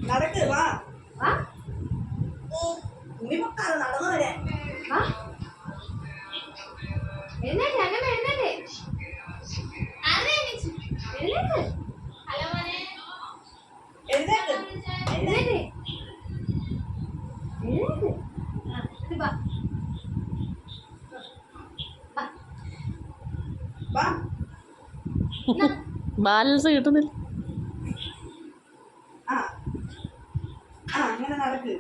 നടക്ക് വാ ഉണ്ണിമക്കാറ് നടന്നു വരാൻ ബാലൻസ് കിട്ടുന്നില്ല. അങ്ങനെ നടക്ക്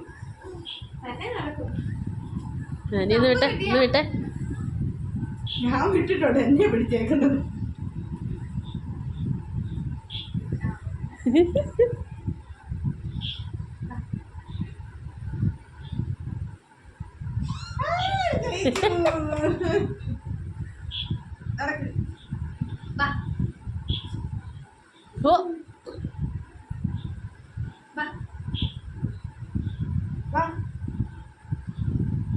നീ ഇന്ന് വിട്ടെ, ഇന്ന് വിട്ടെ. ഞാൻ വിട്ടിട്ടുണ്ട്, എന്നെ പിടിച്ചേക്കുന്നത്. ഓ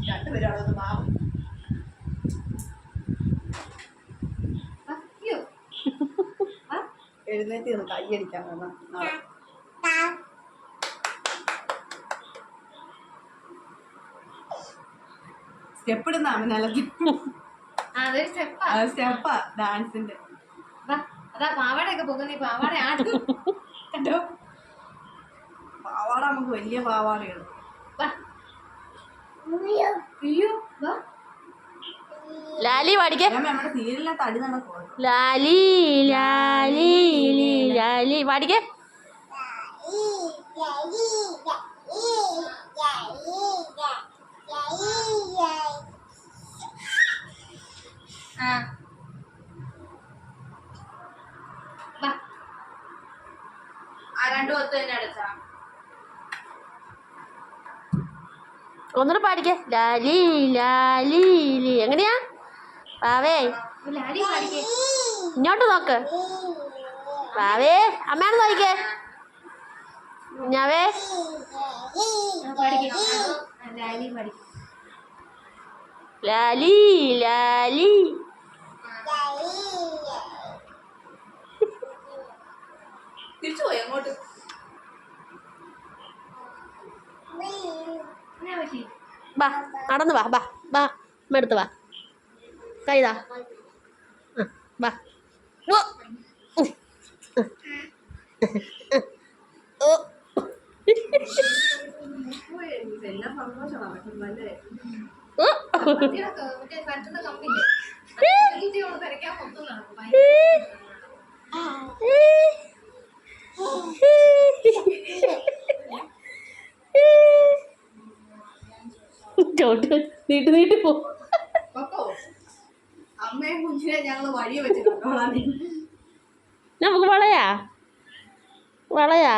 രണ്ടുപേരാണോ മാവ് എഴുന്നേറ്റ് നിന്ന് കൈയടിക്കാൻ വന്ന സ്റ്റെപ്പ് ഇടുന്ന നിലത്ത് സ്റ്റെപ്പാ ഡാൻസിന്റെ. പാവാടയൊക്കെ പോകുന്ന പാവാട ആടും കണ്ടോ. പാവാട നമുക്ക് വലിയ പാവാടയാണ്. ലാലി പാടിക്കേ. നമ്മുടെ സീരിയലിനകത്ത് അടി നടക്കുമോ? ലാലി ലാലി ലാലി പാടിക്കേ. രണ്ടു ഒത്തു തന്നെ അടച്ചാ ഒന്നുകൂടെ പാടിക്കേ. ലാലി ലാലി ലി. എങ്ങനെയാ വാവേ? ഇങ്ങോട്ട് നോക്ക് വാവേ. അമ്മയാണ് നോക്കിക്കേ. ഞാവേ ലാലി ലാലി. തിരിച്ചു പോയി അങ്ങോട്ട്. വാ നടന്ന് വാ വാ വാ എടുത്ത് വാ. കൈതാ വാ. ഓ എല്ലാം സന്തോഷം നടക്കുന്നല്ലേ. ചോട്ട് നീട്ടി നീട്ടി പോ. അമ്മയും കുഞ്ഞിനെ ഞങ്ങള് വഴി വെച്ച് കണ്ടോളാം. നമുക്ക് വളയാ വളയാ.